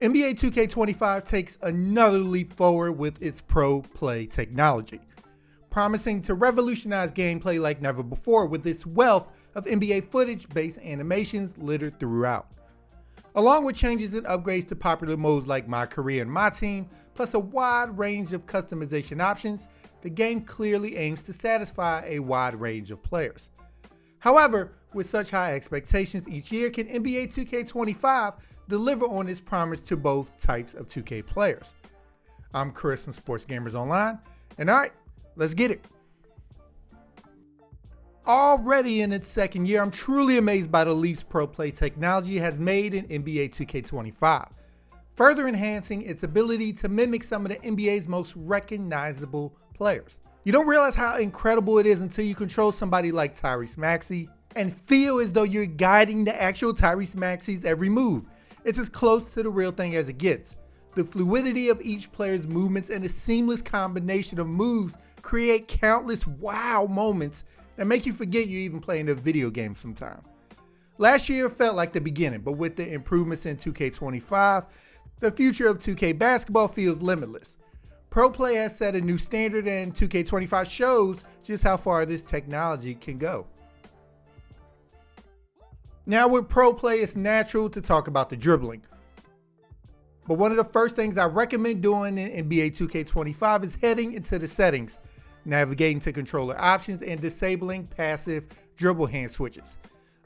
NBA 2K25 takes another leap forward with its Pro Play technology, promising to revolutionize gameplay like never before with its wealth of NBA footage-based animations littered throughout. Along with changes and upgrades to popular modes like My Career and My Team, plus a wide range of customization options, the game clearly aims to satisfy a wide range of players. However, with such high expectations each year, can NBA 2K25 deliver on its promise to both types of 2K players? I'm Chris from Sports Gamers Online, and alright, let's get it. Already in its second year, I'm truly amazed by the leaps Pro Play technology has made in NBA 2K25, further enhancing its ability to mimic some of the NBA's most recognizable players. You don't realize how incredible it is until you control somebody like Tyrese Maxey and feel as though you're guiding the actual Tyrese Maxey's every move. It's as close to the real thing as it gets. The fluidity of each player's movements and the seamless combination of moves create countless wow moments that make you forget you're even playing a video game sometime. Last year felt like the beginning, but with the improvements in 2K25, the future of 2K basketball feels limitless. Pro Play has set a new standard, and 2K25 shows just how far this technology can go. Now with Pro Play, it's natural to talk about the dribbling. But one of the first things I recommend doing in NBA 2K25 is heading into the settings, navigating to controller options, and disabling passive dribble hand switches.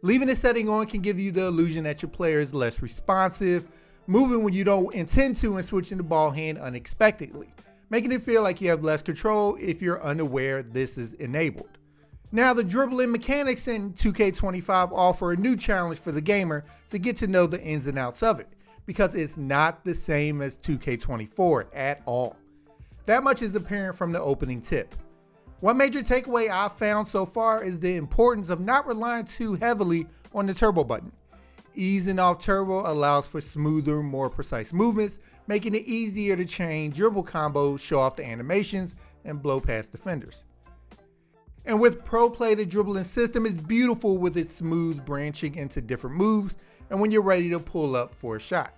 Leaving the setting on can give you the illusion that your player is less responsive, moving when you don't intend to, and switching the ball hand unexpectedly, making it feel like you have less control if you're unaware this is enabled. Now, the dribbling mechanics in 2K25 offer a new challenge for the gamer to get to know the ins and outs of it, because it's not the same as 2K24 at all. That much is apparent from the opening tip. One major takeaway I've found so far is the importance of not relying too heavily on the turbo button. Easing off turbo allows for smoother, more precise movements, making it easier to chain dribble combos, show off the animations, and blow past defenders. And with Pro Play, the dribbling system is beautiful with its smooth branching into different moves and when you're ready to pull up for a shot.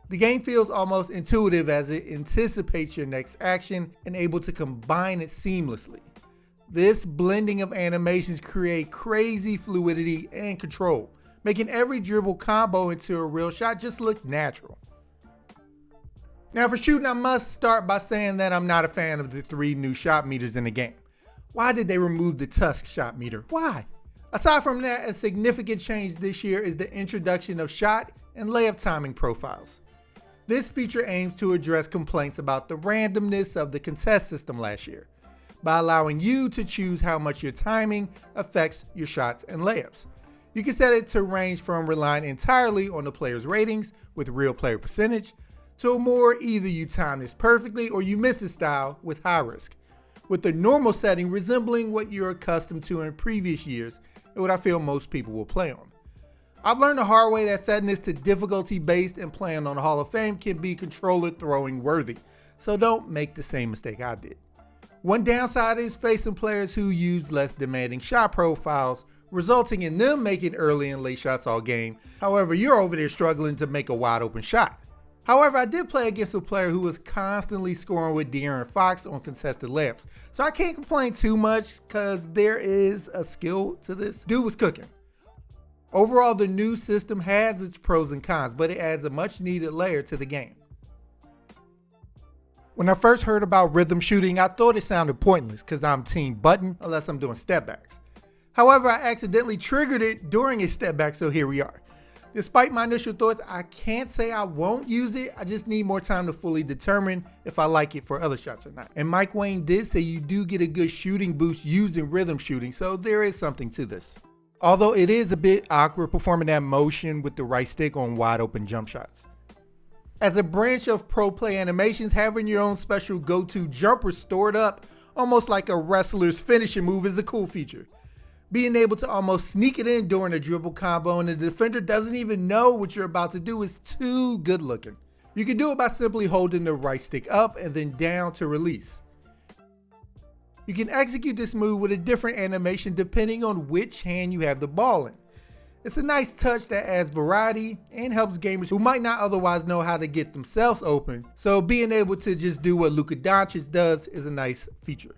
The game feels almost intuitive as it anticipates your next action and able to combine it seamlessly. This blending of animations create crazy fluidity and control, making every dribble combo into a real shot just look natural. Now for shooting, I must start by saying that I'm not a fan of the 3 new shot meters in the game. Why did they remove the Tusk shot meter? Why? Aside from that, a significant change this year is the introduction of shot and layup timing profiles. This feature aims to address complaints about the randomness of the contest system last year, by allowing you to choose how much your timing affects your shots and layups. You can set it to range from relying entirely on the player's ratings with real player percentage, to a more either you time this perfectly or you miss it style with high risk, with the normal setting resembling what you're accustomed to in previous years and what I feel most people will play on. I've learned the hard way that setting this to difficulty based and playing on the Hall of Fame can be controller throwing worthy, so don't make the same mistake I did. One downside is facing players who use less demanding shot profiles, resulting in them making early and late shots all game. However, you're over there struggling to make a wide open shot. However, I did play against a player who was constantly scoring with De'Aaron Fox on contested layups, so I can't complain too much because there is a skill to this. Dude was cooking. Overall, the new system has its pros and cons, but it adds a much needed layer to the game. When I first heard about rhythm shooting, I thought it sounded pointless because I'm team button unless I'm doing step backs. However, I accidentally triggered it during a step back, so here we are. Despite my initial thoughts, I can't say I won't use it. I just need more time to fully determine if I like it for other shots or not. And Mike Wang did say you do get a good shooting boost using rhythm shooting, so there is something to this. Although it is a bit awkward performing that motion with the right stick on wide open jump shots. As a branch of Pro Play animations, having your own special go-to jumper stored up almost like a wrestler's finishing move is a cool feature. Being able to almost sneak it in during a dribble combo and the defender doesn't even know what you're about to do is too good looking. You can do it by simply holding the right stick up and then down to release. You can execute this move with a different animation depending on which hand you have the ball in. It's a nice touch that adds variety and helps gamers who might not otherwise know how to get themselves open, so being able to just do what Luka Doncic does is a nice feature.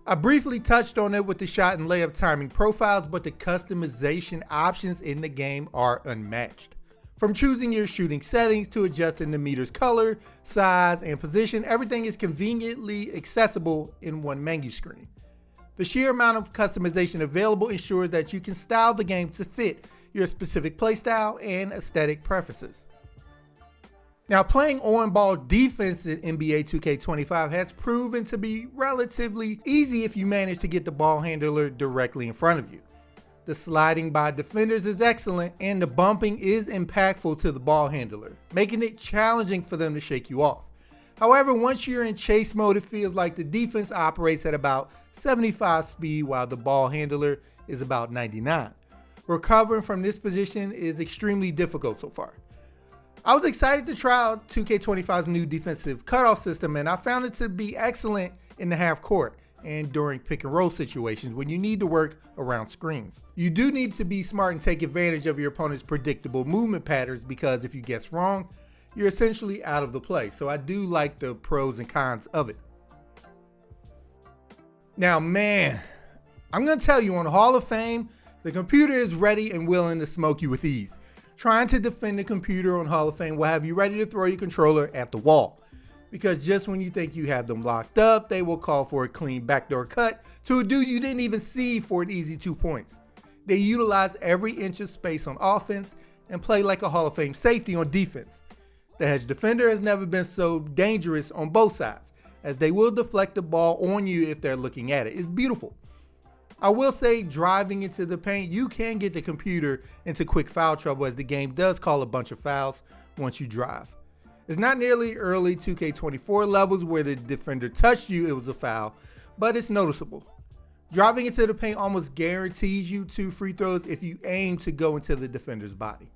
I briefly touched on it with the shot and layup timing profiles, but the customization options in the game are unmatched. From choosing your shooting settings to adjusting the meter's color, size, and position, everything is conveniently accessible in one menu screen. The sheer amount of customization available ensures that you can style the game to fit your specific playstyle and aesthetic preferences. Now, playing on-ball defense in NBA 2K25 has proven to be relatively easy if you manage to get the ball handler directly in front of you. The sliding by defenders is excellent, and the bumping is impactful to the ball handler, making it challenging for them to shake you off. However, once you're in chase mode, it feels like the defense operates at about 75 speed while the ball handler is about 99. Recovering from this position is extremely difficult so far. I was excited to try out 2K25's new defensive cutoff system, and I found it to be excellent in the half court and during pick and roll situations when you need to work around screens. You do need to be smart and take advantage of your opponent's predictable movement patterns, because if you guess wrong, you're essentially out of the play. So I do like the pros and cons of it. Now, man, I'm going to tell you, on Hall of Fame, the computer is ready and willing to smoke you with ease. Trying to defend the computer on Hall of Fame will have you ready to throw your controller at the wall, because just when you think you have them locked up, they will call for a clean backdoor cut to a dude you didn't even see for an easy 2 points. They utilize every inch of space on offense and play like a Hall of Fame safety on defense. The hedge defender has never been so dangerous on both sides, as they will deflect the ball on you if they're looking at it. It's beautiful. I will say, driving into the paint, you can get the computer into quick foul trouble, as the game does call a bunch of fouls once you drive. It's not nearly early 2K24 levels where the defender touched you, it was a foul, but it's noticeable. Driving into the paint almost guarantees you 2 free throws if you aim to go into the defender's body.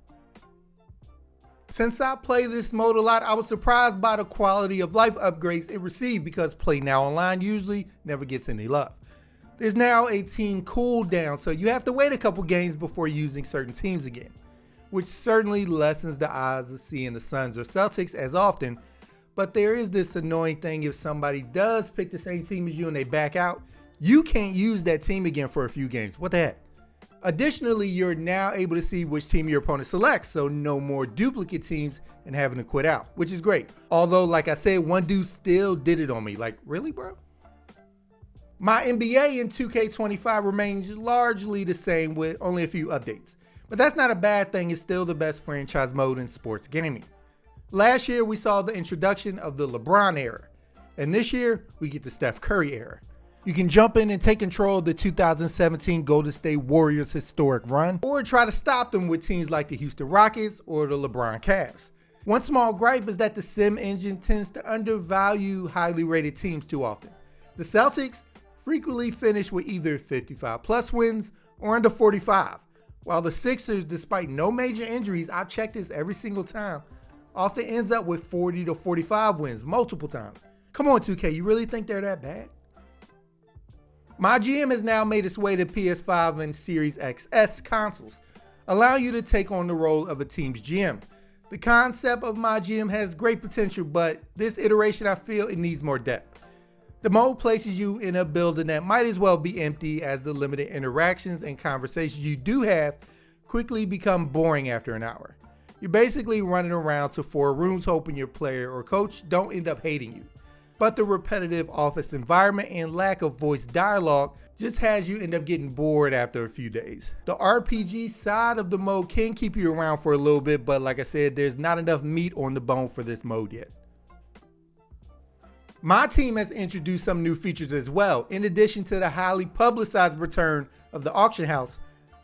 Since I play this mode a lot, I was surprised by the quality of life upgrades it received, because Play Now Online usually never gets any love. There's now a team cooldown, so you have to wait a couple games before using certain teams again, which certainly lessens the odds of seeing the Suns or Celtics as often. But there is this annoying thing: if somebody does pick the same team as you and they back out, you can't use that team again for a few games. What the heck? Additionally, you're now able to see which team your opponent selects, so no more duplicate teams and having to quit out, which is great. Although, like I said, one dude still did it on me. Like, really, bro? My NBA in 2K25 remains largely the same, with only a few updates. But that's not a bad thing. It's still the best franchise mode in sports gaming. Last year, we saw the introduction of the LeBron era, and this year, we get the Steph Curry era. You can jump in and take control of the 2017 Golden State Warriors historic run, or try to stop them with teams like the Houston Rockets or the LeBron Cavs. One small gripe is that the sim engine tends to undervalue highly rated teams too often. The Celtics frequently finish with either 55 plus wins or under 45, while the Sixers, despite no major injuries, I've checked this every single time, often ends up with 40 to 45 wins multiple times. Come on, 2K, you really think they're that bad? My GM has now made its way to PS5 and Series XS consoles, allowing you to take on the role of a team's GM. The concept of My GM has great potential, but this iteration, I feel it needs more depth. The mode places you in a building that might as well be empty, as the limited interactions and conversations you do have quickly become boring after an hour. You're basically running around to 4 rooms hoping your player or coach don't end up hating you. But the repetitive office environment and lack of voice dialogue just has you end up getting bored after a few days. The RPG side of the mode can keep you around for a little bit, but like I said, there's not enough meat on the bone for this mode yet. My team has introduced some new features as well. In addition to the highly publicized return of the auction house,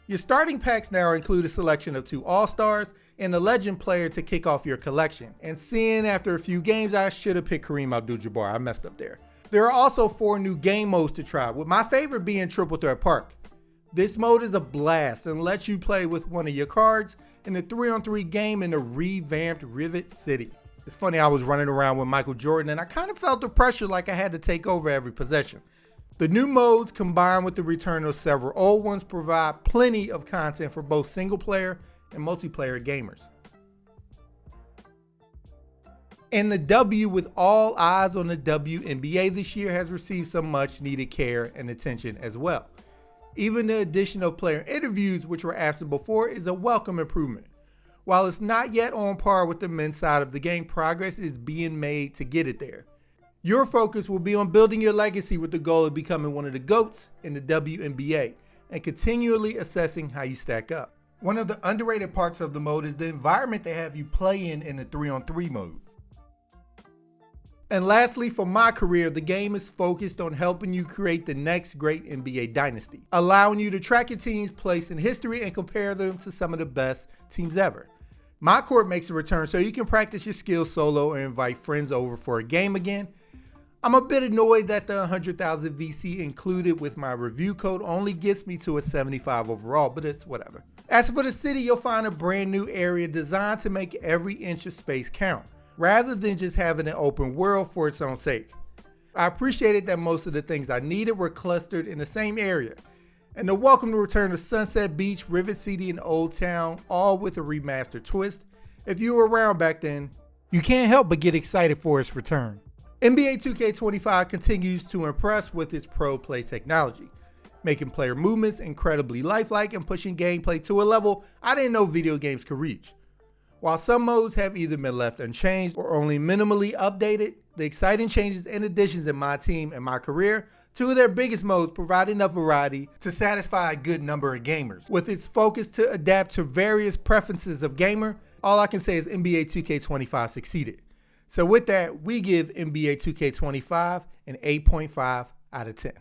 your starting packs now include a selection of 2 All-Stars and a legend player to kick off your collection. And seeing after a few games, I should have picked Kareem Abdul-Jabbar. I messed up there. There are also 4 new game modes to try, with my favorite being Triple Threat Park. This mode is a blast and lets you play with one of your cards in a 3-on-3 game in the revamped Rivet City. It's funny, I was running around with Michael Jordan and I kind of felt the pressure like I had to take over every possession. The new modes combined with the return of several old ones provide plenty of content for both single player and multiplayer gamers. And the W, with all eyes on the WNBA this year, has received some much needed care and attention as well. Even the addition of player interviews, which were absent before, is a welcome improvement. While it's not yet on par with the men's side of the game, progress is being made to get it there. Your focus will be on building your legacy with the goal of becoming one of the GOATs in the WNBA and continually assessing how you stack up. One of the underrated parts of the mode is the environment they have you play in the 3-on-3 mode. And lastly, for my career, the game is focused on helping you create the next great NBA dynasty, allowing you to track your team's place in history and compare them to some of the best teams ever. My court makes a return so you can practice your skills solo or invite friends over for a game again. I'm a bit annoyed that the 100,000 VC included with my review code only gets me to a 75 overall, but it's whatever. As for the city, you'll find a brand new area designed to make every inch of space count, rather than just having an open world for its own sake. I appreciated that most of the things I needed were clustered in the same area, and the welcome to return to Sunset Beach, Rivet City, and Old Town, all with a remastered twist. If you were around back then, you can't help but get excited for its return. NBA 2K25 continues to impress with its pro play technology, making player movements incredibly lifelike and pushing gameplay to a level I didn't know video games could reach. While some modes have either been left unchanged or only minimally updated, the exciting changes and additions in my team and my career, two of their biggest modes provide enough variety to satisfy a good number of gamers. With its focus to adapt to various preferences of gamer, all I can say is NBA 2K25 succeeded. So with that, we give NBA 2K25 an 8.5 out of 10.